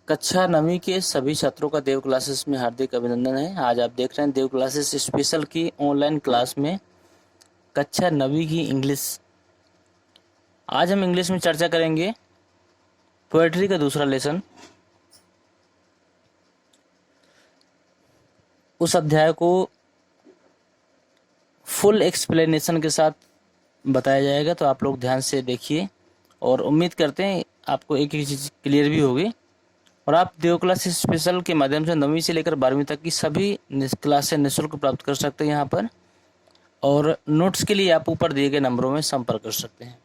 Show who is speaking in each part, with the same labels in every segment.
Speaker 1: कक्षा 9वीं के सभी छात्रों का देव क्लासेस में हार्दिक अभिनंदन है। आज आप देख रहे हैं देव क्लासेस स्पेशल की ऑनलाइन क्लास में कक्षा 9वीं की इंग्लिश। आज हम इंग्लिश में चर्चा करेंगे पोएट्री का दूसरा लेसन। उस अध्याय को फुल एक्सप्लेनेशन के साथ बताया जाएगा, तो आप लोग ध्यान से देखिए और उम्मीद करते हैं आपको एक एक चीज़ क्लियर भी होगी। और आप देव क्लास स्पेशल के माध्यम से 9वीं से लेकर 12वीं तक की सभी क्लासें निःशुल्क प्राप्त कर सकते हैं यहाँ पर, और नोट्स के लिए आप ऊपर दिए गए नंबरों में संपर्क कर सकते हैं।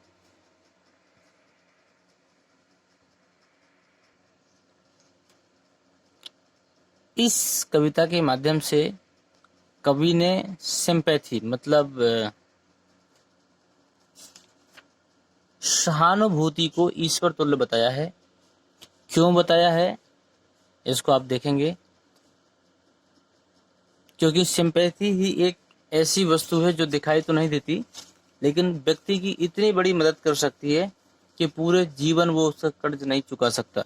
Speaker 1: इस कविता के माध्यम से कवि ने सिंपैथी मतलब सहानुभूति को ईश्वर तुल्य बताया है। क्यों बताया है इसको आप देखेंगे, क्योंकि सिंपैथी ही एक ऐसी वस्तु है जो दिखाई तो नहीं देती, लेकिन व्यक्ति की इतनी बड़ी मदद कर सकती है कि पूरे जीवन वो उसका कर्ज नहीं चुका सकता।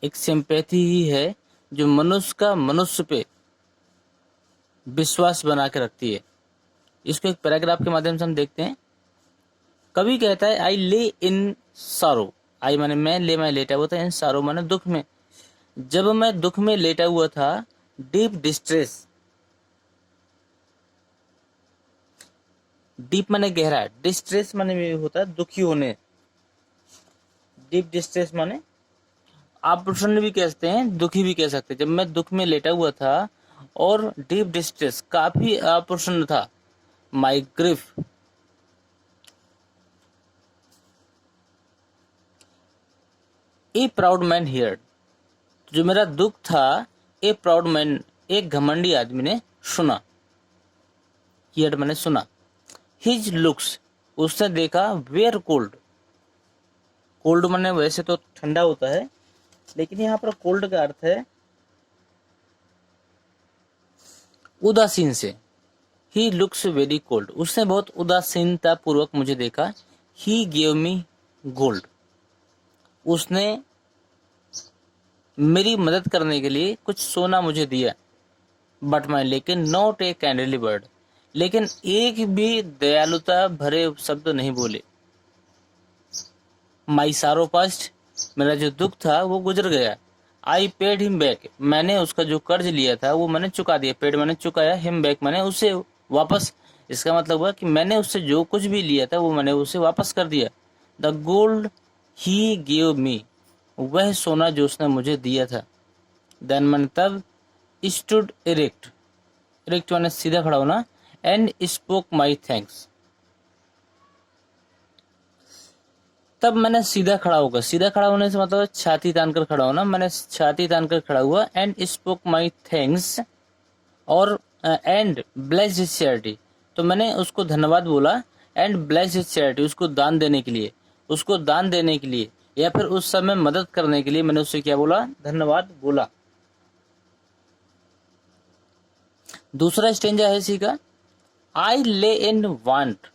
Speaker 1: एक सिंपैथी ही है जो मनुष्य का मनुष्य पे विश्वास बना के रखती है। इसको एक पैराग्राफ के माध्यम से हम देखते हैं। कवि कहता है आई ले इन सारो। आई माने मैं, ले मैं लेटा हुआ था, इन सारो माने दुख में। जब मैं दुख में लेटा हुआ था, डीप डिस्ट्रेस, डीप माने गहरा, डिस्ट्रेस माने भी होता है दुखी होने। डीप डिस्ट्रेस माने आप प्रसन्न भी कहते हैं, दुखी भी कह सकते हैं। जब मैं दुख में लेटा हुआ था और डीप डिस्ट्रेस, काफी अप्रसन्न था, my grief, a proud man here, जो मेरा दुख था, ए प्राउड मैन, एक घमंडी आदमी ने सुना। हियर मैंने सुना। हिज लुक्स, उसने देखा, वेयर कोल्ड, कोल्ड माने वैसे तो ठंडा होता है, लेकिन यहाँ पर कोल्ड का अर्थ है उदासीन से। ही लुक्स वेरी कोल्ड, उसने बहुत उदासीनता पूर्वक मुझे देखा। ही गेव मी गोल्ड, उसने मेरी मदद करने के लिए कुछ सोना मुझे दिया। बट मैं, लेकिन नॉट ए कैंडली वर्ड, लेकिन एक भी दयालुता भरे शब्द नहीं बोले। माई सारो पास्ट, मेरा जो दुख था वो गुजर गया। आई पेड हिम बैक, मैंने उसका जो कर्ज लिया था वो मैंने चुका दिया। पेड मैंने चुकाया, हिम बैक मैंने उसे वापस। इसका मतलब हुआ कि मैंने उससे जो कुछ भी लिया था वो मैंने उसे वापस कर दिया। The gold he give me, वह सोना जो उसने मुझे दिया था। देन मैंने तब स्टूड इरेक्ट, इरेक्ट मैंने सीधा खड़ा होना, एंड स्पोक माई थैंक्स, तब मैंने सीधा खड़ा होगा। सीधा खड़ा होने से मतलब छाती तान कर खड़ा होना। मैंने छाती तान कर खड़ा हुआ, एंड स्पोक माई थैंक्स, और एंड ब्लेस्ड हिज चैरिटी, तो मैंने उसको धन्यवाद बोला। एंड ब्लेस्ड हिज चैरिटी, उसको दान देने के लिए, उसको दान देने के लिए या फिर उस समय मदद करने के लिए मैंने उससे क्या बोला, धन्यवाद बोला। दूसरा स्टेंजा है इसी का। आई ले इन वांट,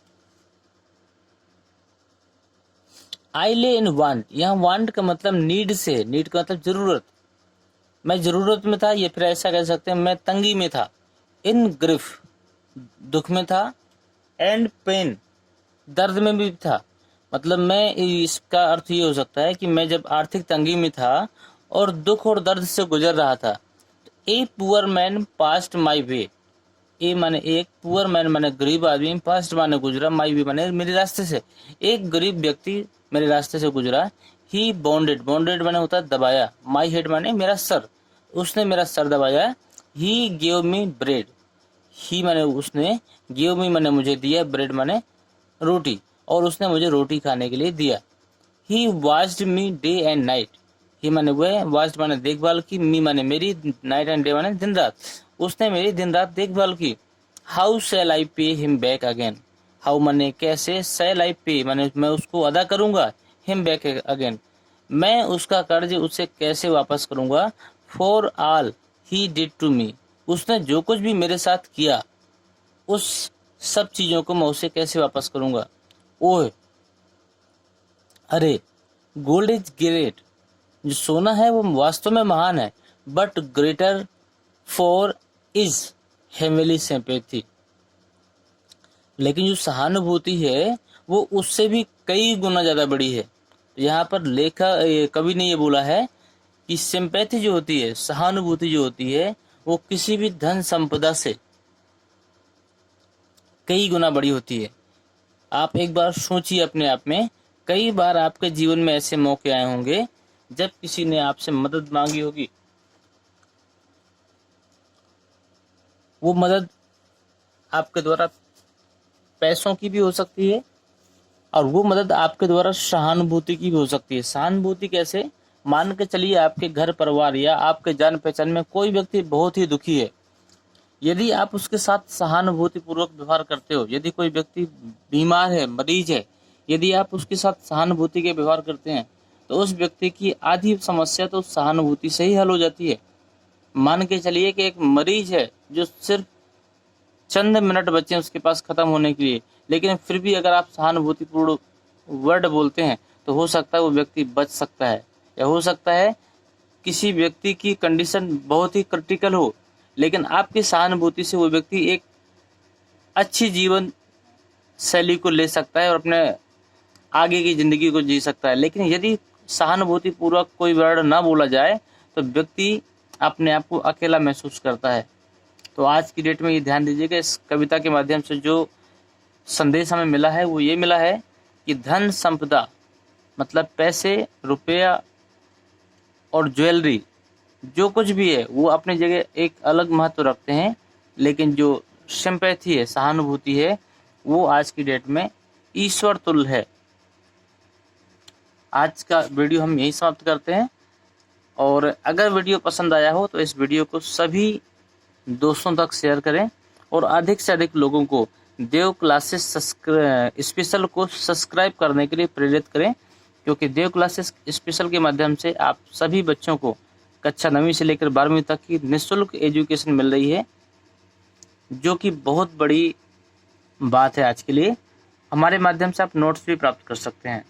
Speaker 1: आई ले इन वांट, यहाँ वांट का मतलब नीड से, नीड का मतलब जरूरत। मैं जरूरत में था, या फिर ऐसा कह सकते हैं मैं तंगी में था। इन ग्रिफ, दुख में था। एंड पेन, दर्द में भी था। मतलब मैं, इसका अर्थ ये हो सकता है कि मैं जब आर्थिक तंगी में था और दुख और दर्द से गुजर रहा था। ए पुअर मैन पास्ट माई वे, ए माने एक, पुअर मैन माने गरीब आदमी, पास्ट माने गुजरा, माई वे माने मेरे रास्ते से। एक गरीब व्यक्ति मेरे रास्ते से गुजरा। ही बॉन्डेड, बॉन्डेड माने होता है दबाया। माई हेड माने मेरा सर, उसने मेरा सर दबाया। ही गेव मी ब्रेड, ही माने उसने, गेव मी माने मुझे दिया, ब्रेड माने रोटी, और उसने मुझे रोटी खाने के लिए दिया। He watched me day and night, he माने वह, वॉच्ड माने देखभाल की, मी माने मेरी, नाइट एंड डे माने दिन रात, उसने मेरी दिन रात देखभाल की। How shell I pay him back again, how माने कैसे, शैल आई पे माने मैं उसको अदा करूंगा, हिम बैक अगेन मैं उसका कर्ज उससे कैसे वापस करूंगा। For all he did to me, उसने जो कुछ भी मेरे साथ किया उस सब चीजों को मैं उसे कैसे वापस करूंगा। ओह, अरे, गोल्ड इज ग्रेट, जो सोना है वो वास्तव में महान है, but greater for is heavenly sympathy. लेकिन जो सहानुभूति है वो उससे भी कई गुना ज्यादा बड़ी है। यहाँ पर कवि ने ये बोला है कि सिंपैथी जो होती है, सहानुभूति जो होती है, वो किसी भी धन संपदा से कई गुना बड़ी होती है। आप एक बार सोचिए अपने आप में, कई बार आपके जीवन में ऐसे मौके आए होंगे जब किसी ने आपसे मदद मांगी होगी। वो मदद आपके द्वारा पैसों की भी हो सकती है और वो मदद आपके द्वारा सहानुभूति की भी हो सकती है। सहानुभूति कैसे? मान के चलिए आपके घर परिवार या आपके जान पहचान में कोई व्यक्ति बहुत ही दुखी है, यदि आप उसके साथ सहानुभूति पूर्वक व्यवहार करते हो, यदि कोई व्यक्ति बीमार है, मरीज है, यदि आप उसके साथ सहानुभूति के व्यवहार करते हैं तो उस व्यक्ति की आधी समस्या तो सहानुभूति से ही हल हो जाती है। मान के चलिए कि एक मरीज है जो सिर्फ चंद मिनट बचे हैं उसके पास खत्म होने के लिए, लेकिन फिर भी अगर आप सहानुभूतिपूर्ण वर्ड बोलते हैं तो हो सकता है वो व्यक्ति बच सकता है, या हो सकता है किसी व्यक्ति की कंडीशन बहुत ही क्रिटिकल हो, लेकिन आपकी सहानुभूति से वो व्यक्ति एक अच्छी जीवन शैली को ले सकता है और अपने आगे की जिंदगी को जी सकता है। लेकिन यदि सहानुभूति पूर्वक कोई वर्ड ना बोला जाए तो व्यक्ति अपने आप को अकेला महसूस करता है। तो आज की डेट में ये ध्यान दीजिएगा, इस कविता के माध्यम से जो संदेश हमें मिला है वो ये मिला है कि धन संपदा मतलब पैसे, रुपया और ज्वेलरी, जो कुछ भी है वो अपनी जगह एक अलग महत्व रखते हैं, लेकिन जो सिंपैथी है, सहानुभूति है, वो आज की डेट में ईश्वर तुल्य है। आज का वीडियो हम यही समाप्त करते हैं, और अगर वीडियो पसंद आया हो तो इस वीडियो को सभी दोस्तों तक शेयर करें और अधिक से अधिक लोगों को देव क्लासेस स्पेशल को सब्सक्राइब करने के लिए प्रेरित करें, क्योंकि देव क्लासेस स्पेशल के माध्यम से आप सभी बच्चों को कक्षा 9वीं से लेकर 12वीं तक की निःशुल्क एजुकेशन मिल रही है, जो कि बहुत बड़ी बात है आज के लिए। हमारे माध्यम से आप नोट्स भी प्राप्त कर सकते हैं।